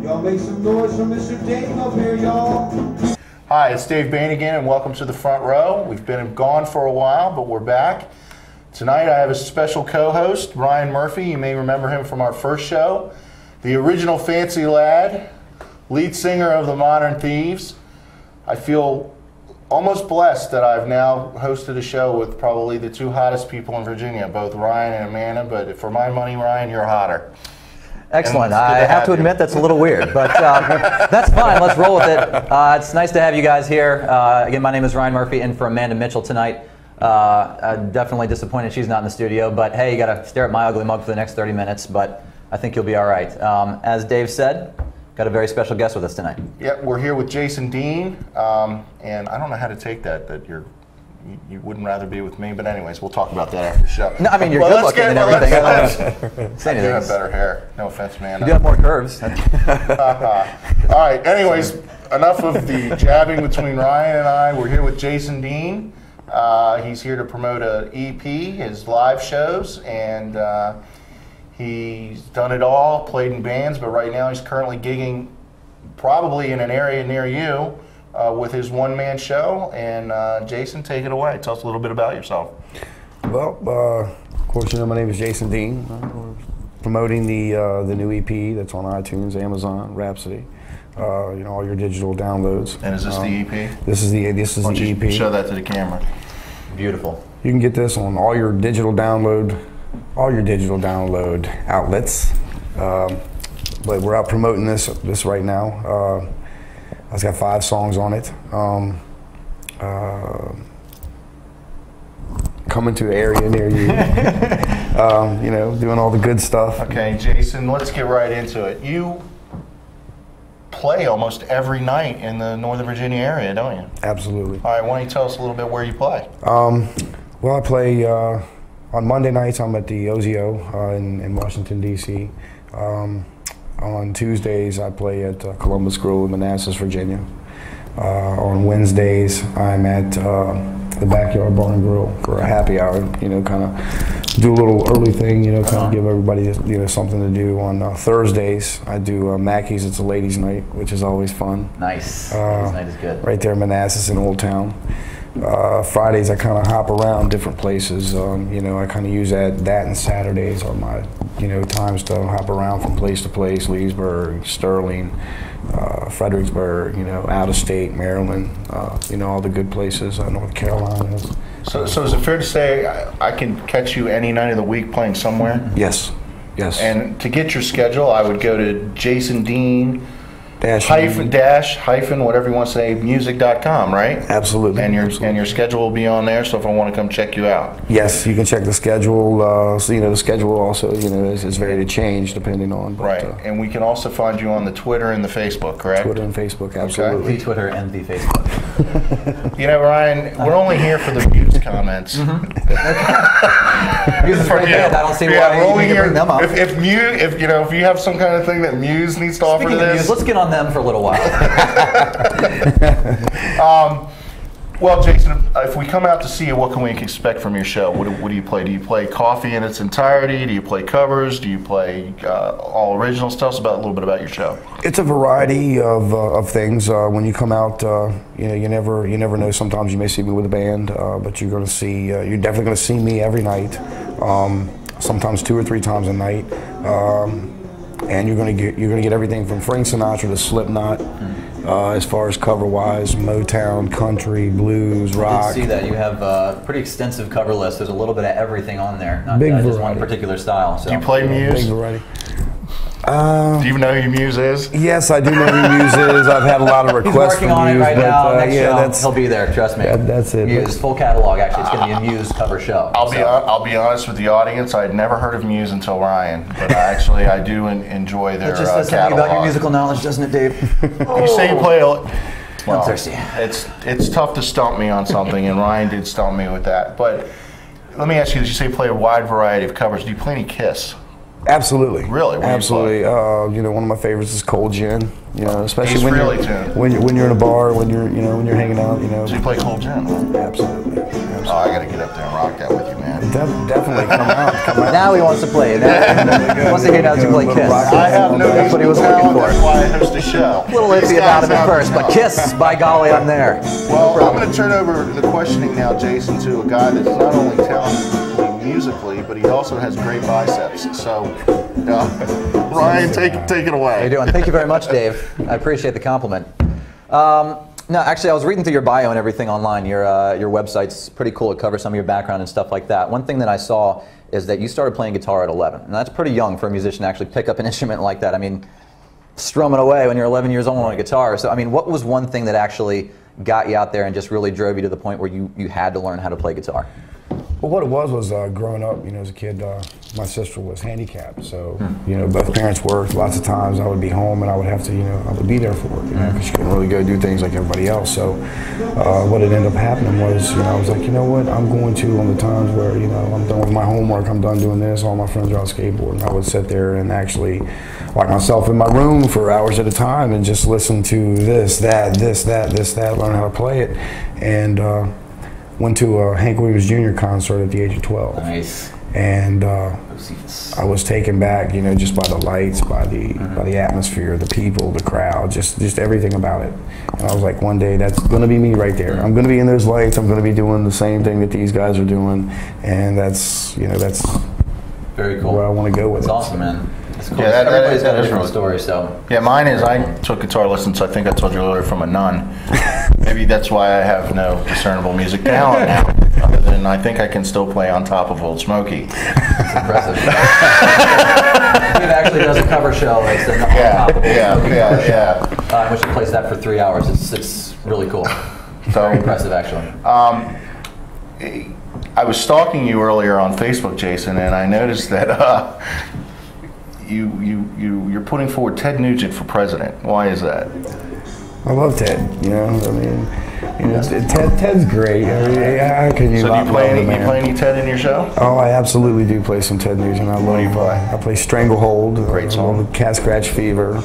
Y'all make some noise for Mr. Dave up here, y'all. Hi, it's Dave Bayne again, and welcome to the front row. We've been gone for a while, but we're back. Tonight I have a special co-host, Ryan Murphy. You may remember him from our first show. The original Fancy Lad, lead singer of the Modern Thieves. I feel almost blessed that I've now hosted a show with probably the two hottest people in Virginia, both Ryan and Amanda, but for my money, Ryan, you're hotter. Excellent. I have to admit that's a little weird, but that's fine. Let's roll with it. It's nice to have you guys here. Again, my name is Ryan Murphy, in for Amanda Mitchell tonight. I'm definitely disappointed she's not in the studio, but hey, you got to stare at my ugly mug for the next 30 minutes, but I think you'll be all right. As Dave said, got a very special guest with us tonight. Yeah, we're here with Jason Dean, and I don't know how to take that you wouldn't rather be with me, but anyways, we'll talk about that after the show. No, I mean, you're good looking and everything. I do have better hair. No offense, man. You do have more curves. All right, anyways, enough of the jabbing between Ryan and I. We're here with Jason Dean. He's here to promote an EP, his live shows, and he's done it all, played in bands, but right now he's currently gigging probably in an area near you with his one-man show. And Jason, take it away. Tell us a little bit about yourself. Well, of course, you know my name is Jason Dean. We're promoting the new EP that's on iTunes, Amazon, Rhapsody. You know, all your digital downloads. And is this the EP? This is the EP. Show that to the camera. Beautiful. You can get this on all your digital download outlets. But we're out promoting this right now. It's got 5 songs on it. Coming to an area near you. You know, doing all the good stuff. Okay, Jason, let's get right into it. You play almost every night in the Northern Virginia area, don't you? Absolutely. All right, why don't you tell us a little bit where you play? Well, I play on Monday nights. I'm at the OZO in Washington, D.C. On Tuesdays, I play at Columbus Grill in Mannassas, Virginia. On Wednesdays, I'm at the Backyard Bar and Grill for a happy hour. You know, kind of do a little early thing. You know, kind of give everybody something to do. On Thursdays, I do Mackey's. It's a ladies' night, which is always fun. Nice. Ladies' night is good. Right there in Mannassas in Old Town. Fridays, I kind of hop around different places. You know, I kind of use that and Saturdays are my, times to hop around from place to place. Leesburg, Sterling, Fredericksburg, out of state, Maryland, all the good places, North Carolina. So is it fair to say I can catch you any night of the week playing somewhere? Yes, yes. And to get your schedule, I would go to Jason Dean hyphen whatever you want to say, music.com, right? Absolutely. And your schedule will be on there, so if I want to come check you out. Yes, you can check the schedule. The schedule also, is very to change depending on. But, right, and we can also find you on the Twitter and the Facebook, correct? Twitter and Facebook, absolutely. Okay. The Twitter and the Facebook. Ryan, we're only here for the Muse comments. Muse is great band. I don't see why you need to bring them up. If you have some kind of thing that Muse needs to offer to this, Muse, let's get on them for a little while. Well, Jason, if we come out to see you, what can we expect from your show? What do you play? Do you play Coffee in its entirety? Do you play covers? Do you play all originals? Tell us a little bit about your show. It's a variety of things. When you come out, you never know. Sometimes you may see me with a band, but you're definitely going to see me every night. Sometimes 2 or 3 times a night. And you're going to get everything from Frank Sinatra to Slipknot, as far as cover-wise, Motown, country, blues, rock. I did see that. You have a pretty extensive cover list. There's a little bit of everything on there, not big just one particular style. So. Do you play Muse? Big variety. Do you even know who Muse is? Yes, I do know who Muse is. I've had a lot of requests from Muse. He's working on it right now. Next show, that's, he'll be there. Trust me. That's it. Muse, full catalog. Actually, it's going to be a Muse cover show. I'll be honest with the audience. I had never heard of Muse until Ryan, but I do enjoy their catalog. It just says something about your musical knowledge, doesn't it, Dave? You say you play. Well, I'm thirsty. It's tough to stump me on something, and Ryan did stump me with that. But let me ask you: you say you play a wide variety of covers. Do you play any Kiss? Absolutely. Really? Absolutely. One of my favorites is Cold Gin. Especially when you're in a bar, when you're hanging out. So you play Cold Gin? Absolutely. Oh, I got to get up there and rock that with you, man. man. Definitely come out. Now he wants to play. Now, he wants to hear how you play Kiss. I have no That's what he was looking for. That's why I host the show. A little iffy about him at first, but Kiss, by golly, I'm there. Well, I'm going to turn over the questioning now, Jason, to a guy that's not only talented musically, but he also has great biceps. So, Ryan, take it away. How you doing? Thank you very much, Dave. I appreciate the compliment. No, actually, I was reading through your bio and everything online. Your website's pretty cool. It covers some of your background and stuff like that. One thing that I saw is that you started playing guitar at 11, and that's pretty young for a musician to actually pick up an instrument like that. I mean, strumming away when you're 11 years old on a guitar. So, I mean, what was one thing that actually got you out there and just really drove you to the point where you had to learn how to play guitar? Well, what it was growing up, as a kid, my sister was handicapped, so, both parents worked. Lots of times I would be home and I would have to, I would be there for her, because she couldn't really go do things like everybody else. So what had ended up happening was, I was like, you know what, I'm going to, on the times where, I'm done with my homework, I'm done doing this, all my friends are out skateboarding, I would sit there and actually lock myself in my room for hours at a time and just listen to this, that, learn how to play it. And went to a Hank Williams Jr. concert at the age of 12. Nice. And I was taken back, just by the lights, by the atmosphere, the people, the crowd, just everything about it. And I was like, one day that's going to be me right there. I'm going to be in those lights. I'm going to be doing the same thing that these guys are doing, and that's very cool. Where I want to go with it. That's awesome, man. That's cool. Yeah, Everybody's got a different really story, so. Yeah, mine is I took guitar lessons, I think I told you earlier, from a nun. Maybe that's why I have no discernible music talent now, other than I think I can still play On Top of Old Smoky. That's impressive. Dave actually does a cover show. It's the On Top of Old Smoky cover show. We should place that for 3 hours. It's really cool. Very impressive, actually. I was stalking you earlier on Facebook, Jason, and I noticed that you're putting forward Ted Nugent for president. Why is that? I love Ted. Ted's great. How can you? So do you play any Ted in your show? Oh, I absolutely do play some Ted Nugent. What do you play? I play Stranglehold. Great song. Cat Scratch Fever.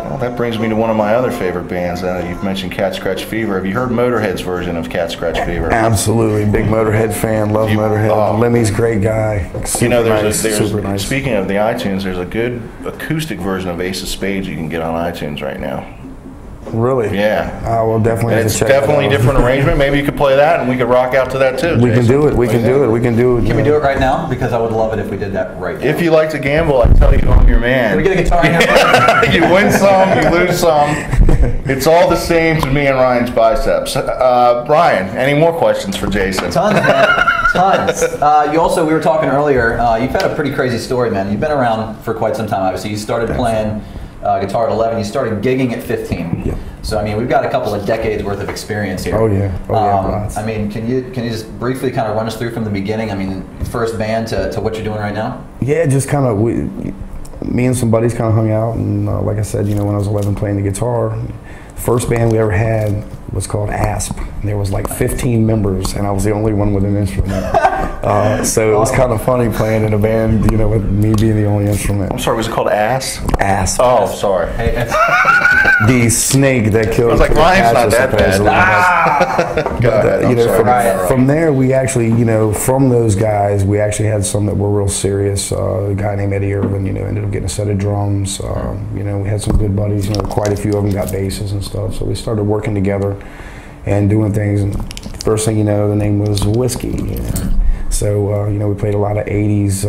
Well, that brings me to one of my other favorite bands. You've mentioned Cat Scratch Fever. Have you heard Motorhead's version of Cat Scratch Fever? Absolutely. Big Motorhead fan. Love Motorhead. Lemmy's a great guy. Super nice. Speaking of the iTunes, there's a good acoustic version of Ace of Spades you can get on iTunes right now. Really? Yeah. I will definitely have to check definitely it out. different arrangement. Maybe you could play that and we could rock out to that too. We can do it. We can do it. Can we do it right now? Because I would love it if we did that right now. If you like to gamble, I tell you, I'm your man. Can we get a guitar in here? You win some, you lose some. It's all the same to me and Ryan's biceps. Ryan, any more questions for Jason? Tons, man. Tons. We were talking earlier, you've had a pretty crazy story, man. You've been around for quite some time, obviously. You started playing guitar at 11. You started gigging at 15. Yeah. So, I mean, we've got a couple of decades worth of experience here. Oh, yeah. Lots. I mean, can you just briefly kind of run us through from the beginning? I mean, first band to what you're doing right now? Yeah, just kind of, me and some buddies kind of hung out, and like I said, when I was 11 playing the guitar, first band we ever had was called ASP. There was like 15 members, and I was the only one with an instrument. So it was kind of funny playing in a band, with me being the only instrument. I'm sorry, was it called Ass? ASP. Oh, sorry. The snake that killed. I was like, Ryan's not that bad. Go ahead. From there, we actually, from those guys, we actually had some that were real serious. A guy named Eddie Irvin, ended up getting a set of drums. We had some good buddies. Quite a few of them got basses and stuff. So we started working together and doing things. And first thing you know, the name was Whiskey. So, we played a lot of 80s,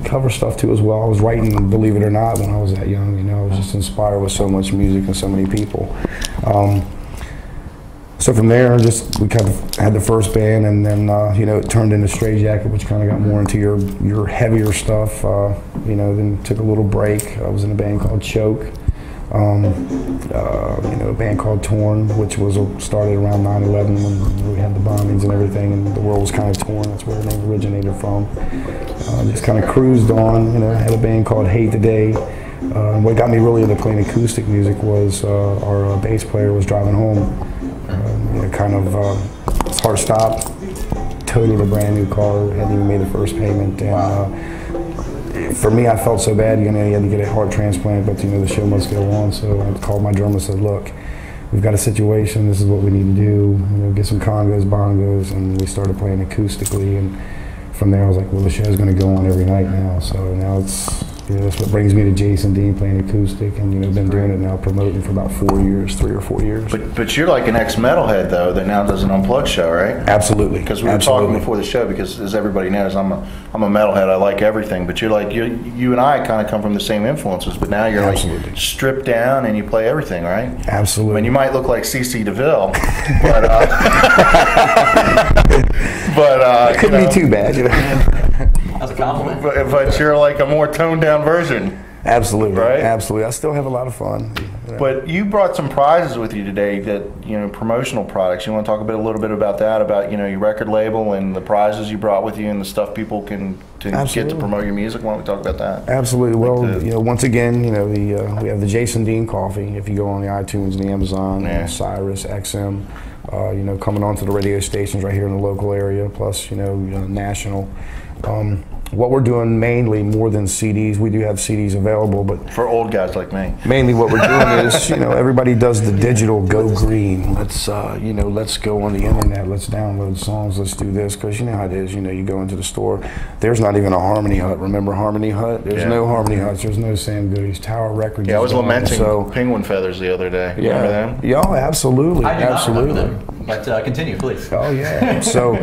cover stuff too as well. I was writing, believe it or not, when I was that young. I was just inspired with so much music and so many people. So from there, we kind of had the first band, and then, it turned into Stray Jacket, which kind of got more into your heavier stuff. Then took a little break. I was in a band called Choke. A band called Torn, which was started around 9/11 when we had the bombings and everything, and the world was kind of torn. That's where the name originated from. Just kind of cruised on. I had a band called Hate the Day. What got me really into playing acoustic music was our bass player was driving home. His heart stopped, totaled a brand new car, hadn't even made the first payment, and for me, I felt so bad. He had to get a heart transplant, but the show must go on. So I called my drummer and said, "Look, we've got a situation, this is what we need to do, get some congos, bongos, and we started playing acoustically, and from there I was like, well, the show's going to go on every night now, so now it's, that's what brings me to Jason Dean playing acoustic, and been doing it now, promoting for about 4 years, 3 or 4 years. But you're like an ex-metalhead though that now does an unplugged show, right? Absolutely. Because we were talking before the show. Because as everybody knows, I'm a metalhead. I like everything. But you're like you and I kind of come from the same influences. But now you're like stripped down and you play everything, right? Absolutely. I mean, you might look like CC DeVille, but it couldn't be too bad. That's a compliment. But you're like a more toned down version. Absolutely, right? Absolutely. I still have a lot of fun. But you brought some prizes with you today that, promotional products. You want to talk a little bit about that, about, your record label and the prizes you brought with you and the stuff people can get to promote your music? Why don't we talk about that? Absolutely. Well, once again, we have the Jason Dean coffee. If you go on the iTunes and the Amazon, Cyrus, XM, coming onto the radio stations right here in the local area, plus, national. What we're doing mainly, more than CDs, we do have CDs available, but for old guys like me, mainly what we're doing is, everybody does the digital go green. Let's, let's go on the internet, let's download songs, let's do this, because you know how it is. You go into the store, there's not even a Harmony Hut. Remember Harmony Hut? There's no Harmony Huts. There's no Sam Goodies. Tower Records. Yeah, I was lamenting penguin feathers the other day. Remember them? Yeah, absolutely, I do absolutely. not remember them, but continue, please. Oh yeah. So.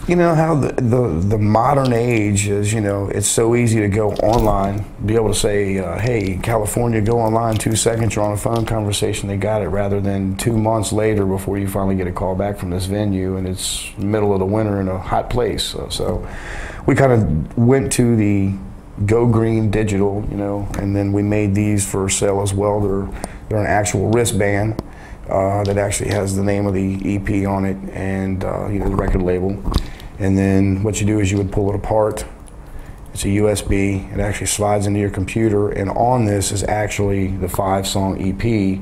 How the modern age is, it's so easy to go online, be able to say, hey, California, go online, 2 seconds, you're on a phone conversation, they got it, rather than 2 months later before you finally get a call back from this venue, and it's middle of the winter in a hot place. So we kind of went to the Go Green Digital, and then we made these for sale as well. They're an actual wristband. That actually has the name of the EP on it and the record label. And then what you do is you would pull it apart. It's a USB. It actually slides into your computer, and on this is actually the 5-song EP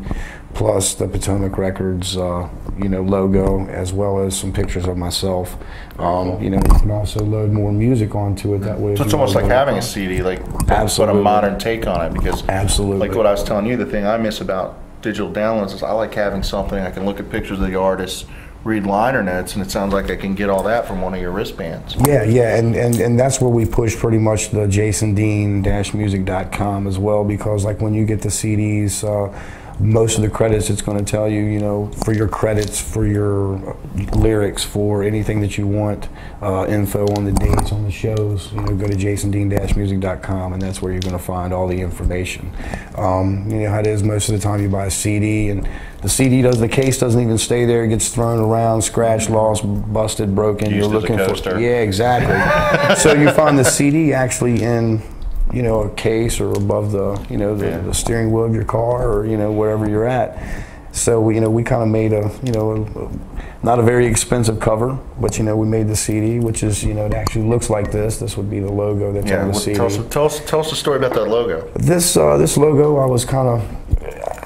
plus the Potomac Records logo, as well as some pictures of myself. You can also load more music onto it that way. So it's almost like having a CD, like put a modern take on it, because like what I was telling you, the thing I miss about digital downloads is I like having something I can look at pictures of the artists, read liner notes, and it sounds like I can get all that from one of your wristbands. Yeah, and that's where we push pretty much the jasondean-music.com as well, because like when you get the CDs, most of the credits, it's going to tell you, for your credits, for your lyrics, for anything that you want, info on the dates, on the shows, go to jasondean-music.com, and that's where you're going to find all the information. You know how it is, most of the time you buy a CD, and the case doesn't even stay there, it gets thrown around, scratched, lost, busted, broken. You're looking for. Yeah, exactly. So you find the CD actually in a case or above the the steering wheel of your car, or wherever you're at. So we kind of made a not a very expensive cover, but we made the CD, which is it actually looks like this. This would be the logo that's on the CD. Tell us the story about that logo. This logo,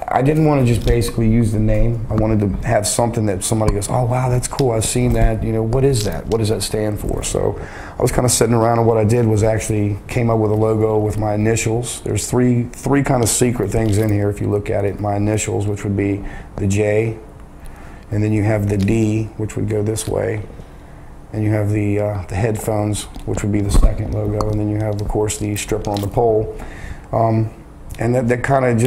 I didn't want to just basically use the name. I wanted to have something that somebody goes, oh wow, that's cool, I've seen that, what is that? What does that stand for? So I was kind of sitting around, and what I did was actually came up with a logo with my initials. There's three kind of secret things in here if you look at it. My initials, which would be the J, and then you have the D, which would go this way, and you have the headphones, which would be the second logo, and then you have, of course, the stripper on the pole. And that kind of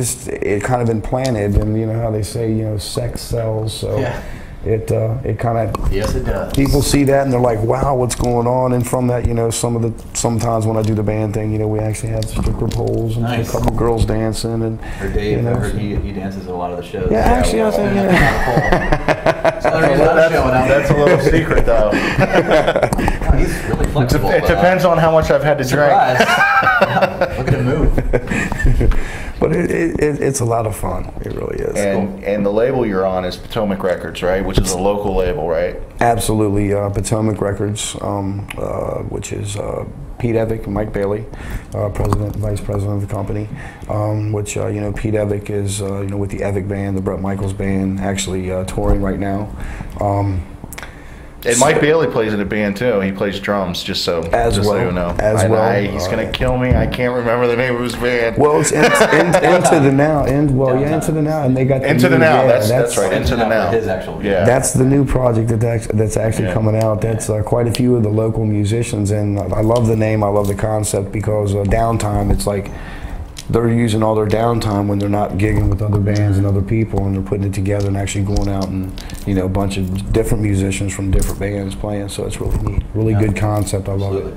implanted, and how they say, sex sells, so it kind of, yes, it does. People see that and they're like, wow, what's going on? And from that, sometimes when I do the band thing, we actually have stripper poles and a couple girls dancing, and or Dave, I heard he dances at a lot of the shows. Yeah, actually, I think that's a little secret though. He's really flexible. It depends on how much I've had to drink. Look at him move. But it's a lot of fun. It really is. And the label you're on is Potomac Records, right? Which is a local label, right? Absolutely. Potomac Records, which is Pete Evick and Mike Bailey, vice president of the company. Which Pete Evick is with the Evick band, the Brett Michaels band, actually touring right now. And Mike Bailey plays in a band too. He plays drums, just so you know. He's gonna kill me. I can't remember the name of his band. Well, it's Into the Now. Into the Now, and they got Into the Now. That's right. Into the Now. His actual. Yeah. That's the new project that's actually coming out. That's quite a few of the local musicians, and I love the name. I love the concept because downtime. It's like they're using all their downtime when they're not gigging with other bands and other people, and they're putting it together and actually going out and, you know, a bunch of different musicians from different bands playing. So it's really neat, really good concept. I love it.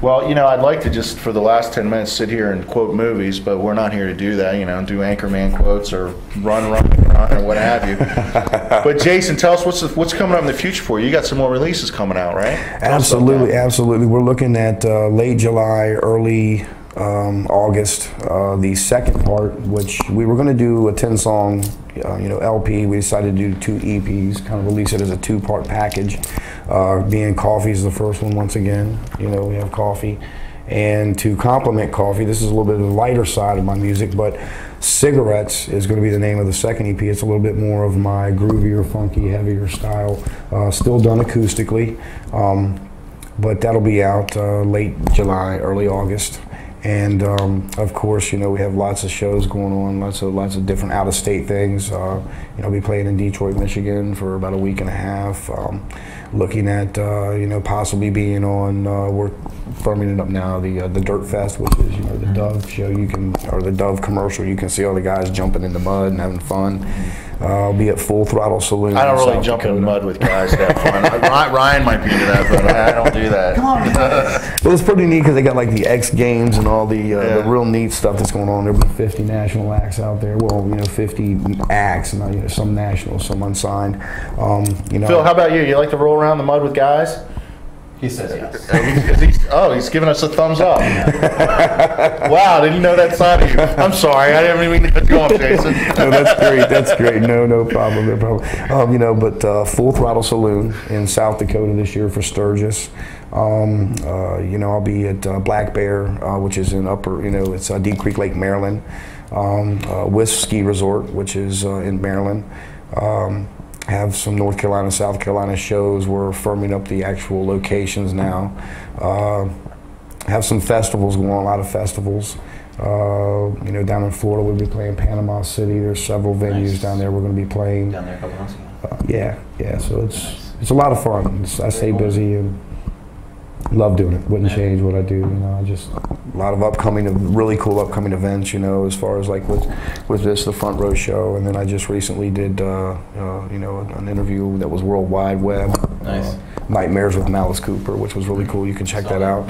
Well, you know, I'd like to just for the last 10 minutes sit here and quote movies, but we're not here to do that. You know, do Anchorman quotes or run, or what have you. But Jason, tell us what's coming up in the future for you. You got some more releases coming out, right? Absolutely. We're looking at late July, early August, the second part, which we were going to do a 10-song, LP. We decided to do 2 EPs, kind of release it as a 2-part package. Being Coffee is the first one once again. You know, we have Coffee. And to complement Coffee, this is a little bit of the lighter side of my music, but Cigarettes is going to be the name of the second EP. It's a little bit more of my groovier, funky, heavier style, still done acoustically. But that'll be out late July, early August. And of course, you know, we have lots of shows going on, lots of different out-of-state things. I'll be playing in Detroit, Michigan for about a week and a half. Looking at possibly being on. We're firming it up now. The Dirt Fest, which is the Dove show. Or the Dove commercial. You can see all the guys jumping in the mud and having fun. I'll be at Full Throttle Saloon. I don't really jump in the mud with guys to have fun. Ryan might be into that, but I don't do that. Come on. Well, it's pretty neat because they got like the X Games and all the real neat stuff that's going on. There'll be 50 national acts out there. Well, 50 acts, and some national, some unsigned. Phil, how about you? You like to roll around the mud with guys? He says yes. He's giving us a thumbs up. Wow, didn't know that side of you. I'm sorry, I didn't even mean to cut you off, Jason. No, that's great. No problem. But Full Throttle Saloon in South Dakota this year for Sturgis. I'll be at Black Bear, which is in it's Deep Creek Lake, Maryland. Wisp Ski Resort, which is in Maryland. Have some North Carolina, South Carolina shows. We're firming up the actual locations now. Have some festivals going on, a lot of festivals. Down in Florida, we'll be playing Panama City. There's several venues down there we're going to be playing. Down there a couple months ago. Yeah. So it's a lot of fun. I stay busy and love doing it. Wouldn't change what I do. Just a lot of really cool upcoming events. As far as like with the Front Row show, and then I just recently did an interview that was World Wide Web. Nice. Nightmares with Malice Cooper, which was really cool. You can check that out.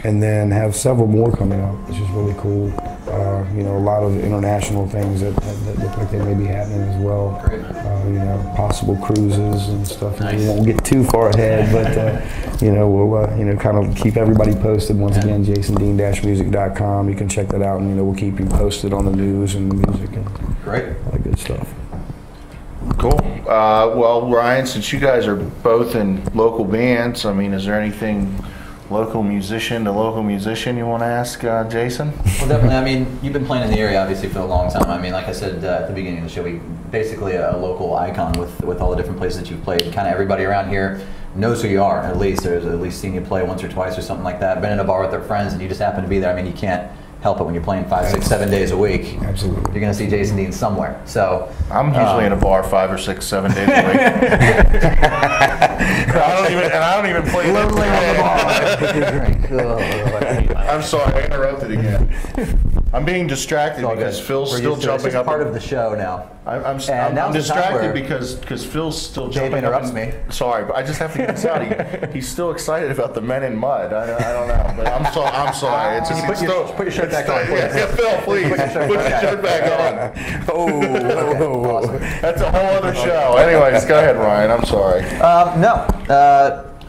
And then have several more coming up, which is really cool. A lot of international things that look like they may be happening as well. Great. Possible cruises and stuff. Nice. We won't get too far ahead, but we'll kind of keep everybody posted. Once again, jasondean-music.com. You can check that out, and we'll keep you posted on the news and the music and great, all that good stuff. Cool. Well, Ryan, since you guys are both in local bands, is there anything local musician to local musician you want to ask Jason? Well, definitely. You've been playing in the area obviously for a long time. Like I said at the beginning of the show, we basically a local icon with all the different places that you've played. Kind of everybody around here knows who you are. At least there's at least seen you play once or twice or something like that. Been in a bar with their friends and you just happen to be there. You can't help it when you're playing 5, 6, 7 days a week. Absolutely. You're going to see Jason Dean somewhere. So I'm usually in a bar 5 or 6, 7 days a week. I don't even play literally on the bar. I'm sorry, I interrupted again. I'm being distracted because Phil's still jumping up. Part of the show now. I'm distracted because Phil's still jumping up. Interrupts me. Sorry, but I just have to get this out. He's still excited about the Men in Mud. I don't know, but I'm sorry. It's just put your shirt back on. Yeah, Phil, please put your shirt back on. Awesome. That's a whole other show. Anyways, go ahead, Ryan. I'm sorry.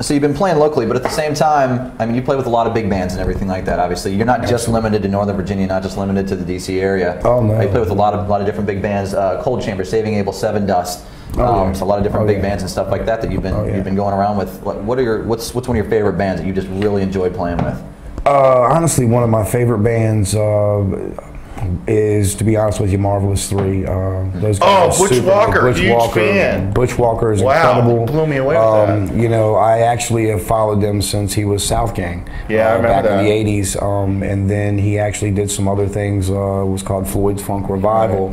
So you've been playing locally, but at the same time, you play with a lot of big bands and everything like that. Obviously, you're not just limited to Northern Virginia, not just limited to the DC area. Oh no. You play with a lot of different big bands. Cold Chamber, Saving Abel, Seven Dust. So a lot of different big bands and stuff like that you've been going around with. What's one of your favorite bands that you just really enjoy playing with? Honestly, one of my favorite bands. is, to be honest with you, Marvelous 3. Those guys are Butch super, Walker, Butch huge Walker, fan. Butch Walker is Wow, incredible. blew me away with that. You know, I actually have followed them since he was South Gang. Yeah, I remember back that. in the 80s. And then he actually did some other things. It was called Floyd's Funk Revival,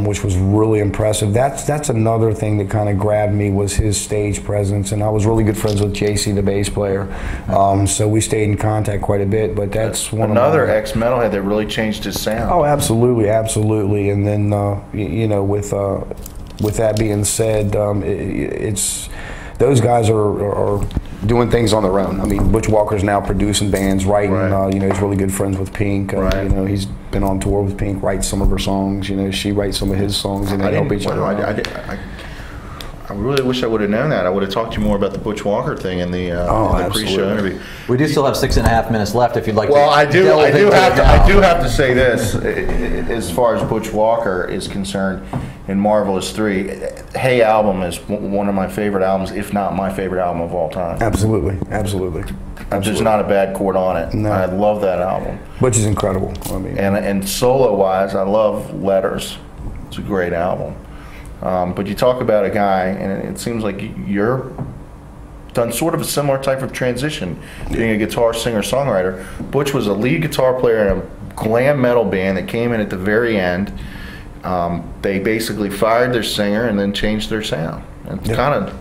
which was really impressive. That's another thing that kind of grabbed me, was his stage presence. And I was really good friends with JC, the bass player. So we stayed in contact quite a bit. But that's another ex-metalhead that really changed his sound. Oh, absolutely, absolutely. And then you know, with that being said, it's those guys are doing things on their own. I mean, Butch Walker's now producing bands, writing. You know, he's really good friends with Pink. You know, he's been on tour with Pink, writes some of her songs. You know, she writes some of his songs, and they help each other. I really wish I would have known that. I would have talked to you more about the Butch Walker thing in the pre-show interview. We do still have 6.5 minutes left if you'd like well, to. I do have to say this as far as Butch Walker is concerned. In Marvelous 3, Hey album is one of my favorite albums, if not my favorite album of all time. Absolutely, absolutely. There's not a bad chord on it. No. I love that album. Butch is incredible. I mean, and solo-wise, I love Letters. It's a great album. But you talk about a guy, and it seems like you're done sort of a similar type of transition, being a guitar singer-songwriter. Butch was a lead guitar player in a glam metal band that came in at the very end. They basically fired their singer and then changed their sound. It's kind of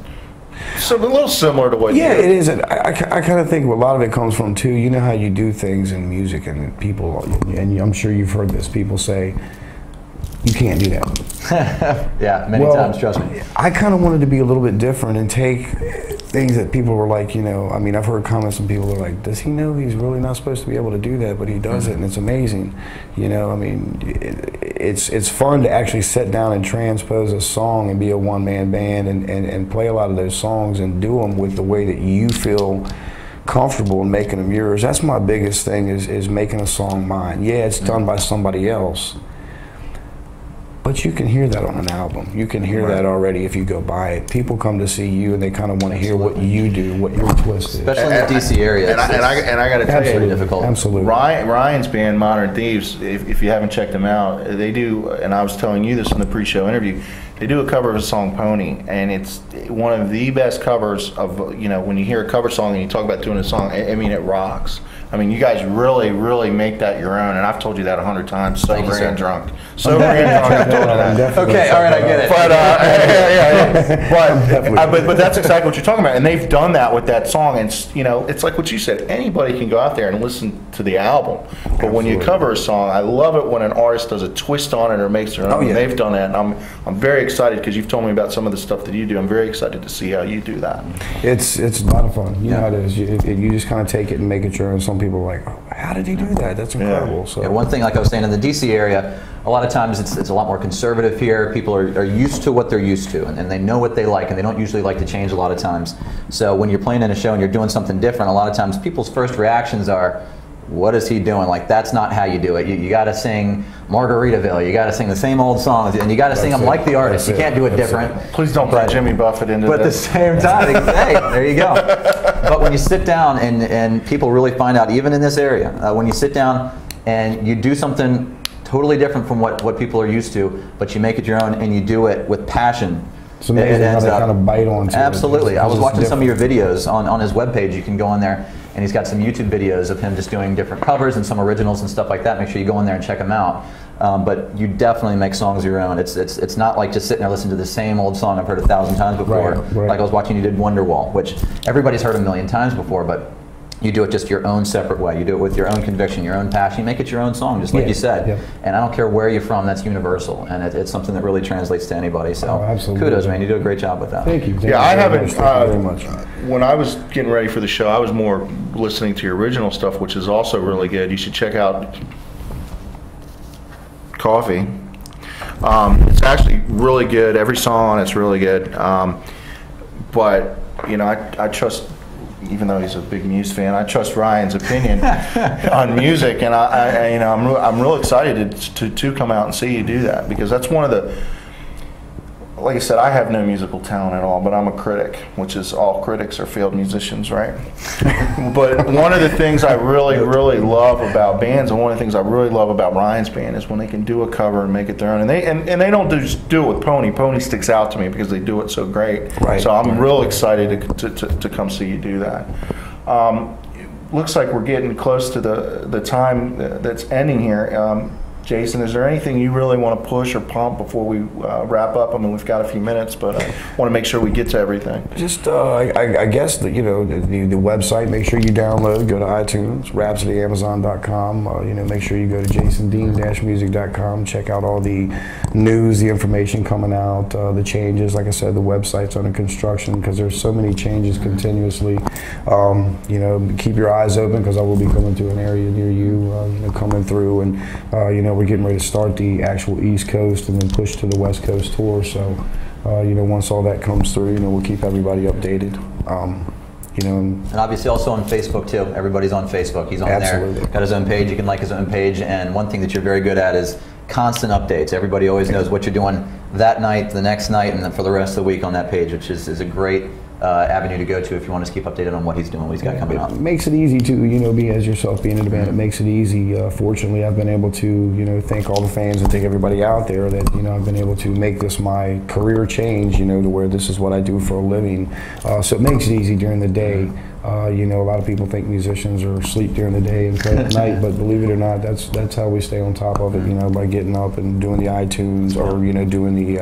a little similar to what you do. it is. I kind of think a lot of it comes from, too, you know how you do things in music, and people, and I'm sure you've heard this, people say, you can't do that. Yeah, many times, trust me. I kind of wanted to be a little bit different and take things that people were like, you know, I mean, I've heard comments from people that are like, does he know he's really not supposed to be able to do that, but he does it, and it's amazing. You know, I mean, it's fun to actually sit down and transpose a song and be a one-man band and play a lot of those songs and do them with the way that you feel comfortable in making them yours. That's my biggest thing, is making a song mine. Yeah, it's done by somebody else, but you can hear that on an album. You can hear that already if you go buy it. People come to see you, and they kind of want to hear what you do, what your twist is. Especially in the DC area. And I got to tell you, difficult. Absolutely. Ryan's band, Modern Thieves, if you haven't checked them out, they do, and I was telling you this in the pre-show interview, they do a cover of a song, Pony, and it's one of the best covers of, you know, when you hear a cover song and you talk about doing a song, I mean, it rocks. I mean, you guys really, really make that your own, and I've told you that 100 times, sober and drunk. Sober and drunk, I've told you that. Okay, all right, I get it. But that's exactly what you're talking about, and they've done that with that song, and you know, it's like what you said, anybody can go out there and listen to the album, but when you cover a song, I love it when an artist does a twist on it or makes their own, and they've done that, and I'm very excited, because you've told me about some of the stuff that you do. I'm very excited to see how you do that. It's a lot of fun. You know how it is. You just kind of take it and make it your own. Some people are like, oh, how did he do that? That's incredible. So one thing, like I was saying, in the DC area, a lot of times it's a lot more conservative here. People are used to what they're used to, and they know what they like, and they don't usually like to change a lot of times. So when you're playing in a show and you're doing something different, a lot of times people's first reactions are, what is he doing? Like, that's not how you do it. You got to sing Margaritaville. You got to sing the same old songs, and you got to sing them like the artist. You can't do it different. Please don't put Jimmy Buffett into that. But at the same time, hey, there you go. But when you sit down and people really find out, even in this area, when you sit down and you do something totally different from what people are used to, but you make it your own and you do it with passion. It's amazing how they kind of bite onto it. Absolutely. I was watching some of your videos on his webpage. You can go on there, and he's got some YouTube videos of him just doing different covers and some originals and stuff like that. Make sure you go in there and check him out. But you definitely make songs of your own. It's not like just sitting there listening to the same old song I've heard 1,000 times before. Right. Like I was watching you did Wonderwall, which everybody's heard 1,000,000 times before, but you do it just your own separate way. You do it with your own conviction, your own passion. You make it your own song, just like you said. Yep. And I don't care where you're from, that's universal. And it's something that really translates to anybody. So kudos, man. You do a great job with that. Thank you. Yeah, I haven't, very much. When I was getting ready for the show, I was more listening to your original stuff, which is also really good. You should check out Coffee. It's actually really good. Every song on it's really good. But, you know, I trust, even though he's a big Muse fan, I trust Ryan's opinion on music, and I you know, I'm real excited to come out and see you do that, because that's one of the like I said, I have no musical talent at all, but I'm a critic, which is all critics are failed musicians, right? But one of the things I really, really love about bands, and one of the things I really love about Ryan's band, is when they can do a cover and make it their own. And they don't just do it with Pony. Pony sticks out to me because they do it so great. Right. So I'm real excited to come see you do that. Looks like we're getting close to the time that's ending here. Jason, is there anything you really want to push or pump before we wrap up? I mean, we've got a few minutes, but I want to make sure we get to everything. Just, I guess, the website, make sure you download, go to iTunes, rhapsodyamazon.com, make sure you go to jasondean-music.com, check out all the news, the information coming out, the changes. Like I said, the website's under construction because there's so many changes continuously. Keep your eyes open because I will be coming to an area near you, coming through, and, we're getting ready to start the actual East Coast and then push to the West Coast tour. So, once all that comes through, we'll keep everybody updated. And obviously also on Facebook too. Everybody's on Facebook. He's on absolutely. there. Got his own page. You can like his own page. And one thing that you're very good at is constant updates. Everybody always knows what you're doing that night, the next night, and then for the rest of the week on that page, which is a great avenue to go to if you want to keep updated on what he's doing, what he's got coming up. It makes it easy to, be as yourself being in the band. It makes it easy. Fortunately, I've been able to, thank all the fans and thank everybody out there that, I've been able to make this my career change, to where this is what I do for a living. So it makes it easy during the day. A lot of people think musicians are asleep during the day and play at night, but believe it or not, that's how we stay on top of it, by getting up and doing the iTunes or, doing the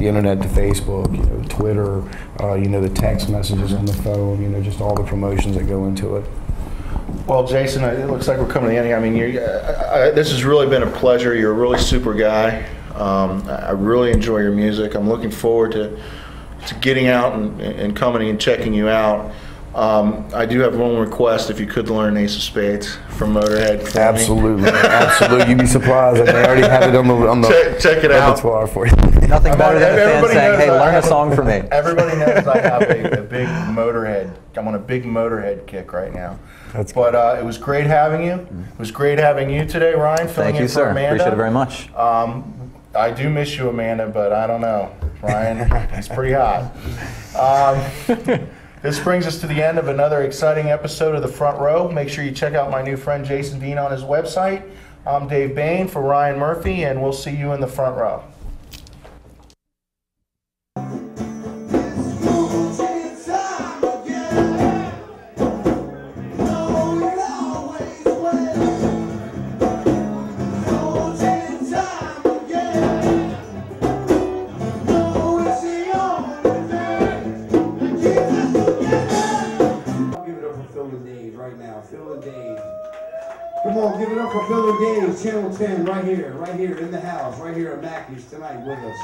internet, the Facebook, Twitter, the text messages on the phone, just all the promotions that go into it. Well, Jason, it looks like we're coming to the end here. I mean, this has really been a pleasure. You're a really super guy. I really enjoy your music. I'm looking forward to getting out and coming and checking you out. I do have one request, if you could learn Ace of Spades from Motorhead for Absolutely. Absolutely. You'd be surprised. I already have it on the check it out. For you. Nothing better than a fan saying, hey, learn a song for me. Everybody knows I have a big Motorhead. I'm on a big Motorhead kick right now. But it was great having you. It was great having you today, Ryan. Thank you, sir. Appreciate it very much. I do miss you, Amanda, but I don't know. Ryan, he's pretty hot. This brings us to the end of another exciting episode of The Front Row. Make sure you check out my new friend Jason Dean on his website. I'm Dave Bayne for Ryan Murphy, and we'll see you in the front row. Come on, give it up for Phil and Dave, Channel 10, right here in the house, right here at Mackey's tonight with us.